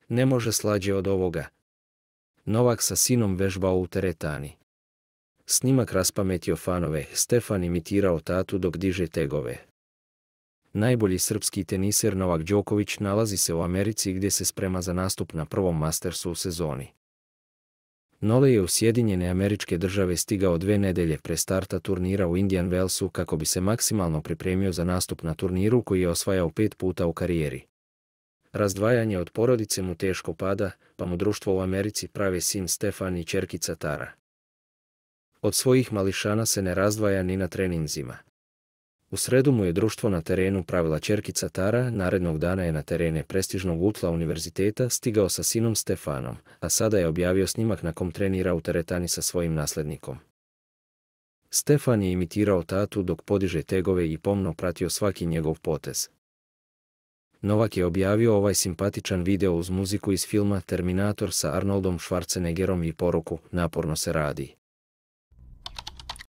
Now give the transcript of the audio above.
Ne može slađe od ovoga. Novak sa sinom vežbao u teretani. Snimak raspametio fanove, Stefan imitirao tatu dok diže tegove. Najbolji srpski teniser Novak Đoković nalazi se u Americi gdje se sprema za nastup na prvom Mastersu u sezoni. Nole je u Sjedinjene Američke Države stigao 2 nedelje pre starta turnira u Indian Wellsu kako bi se maksimalno pripremio za nastup na turniru koji je osvajao 5 puta u karijeri. Razdvajanje od porodice mu teško pada, pa mu društvo u Americi prave sin Stefan i ćerkica Tara. Od svojih mališana se ne razdvaja ni na treninzima. U sredu mu je društvo na terenu pravila ćerkica Tara, narednog dana je na terene prestižnog UTLA univerziteta stigao sa sinom Stefanom, a sada je objavio snimak na kom trenira u teretani sa svojim naslednikom. Stefan je imitirao tatu dok podiže tegove i pomno pratio svaki njegov potez. Novak je objavio ovaj simpatičan video uz muziku iz filma Terminator sa Arnoldom Schwarzeneggerom i poruku: naporno se radi.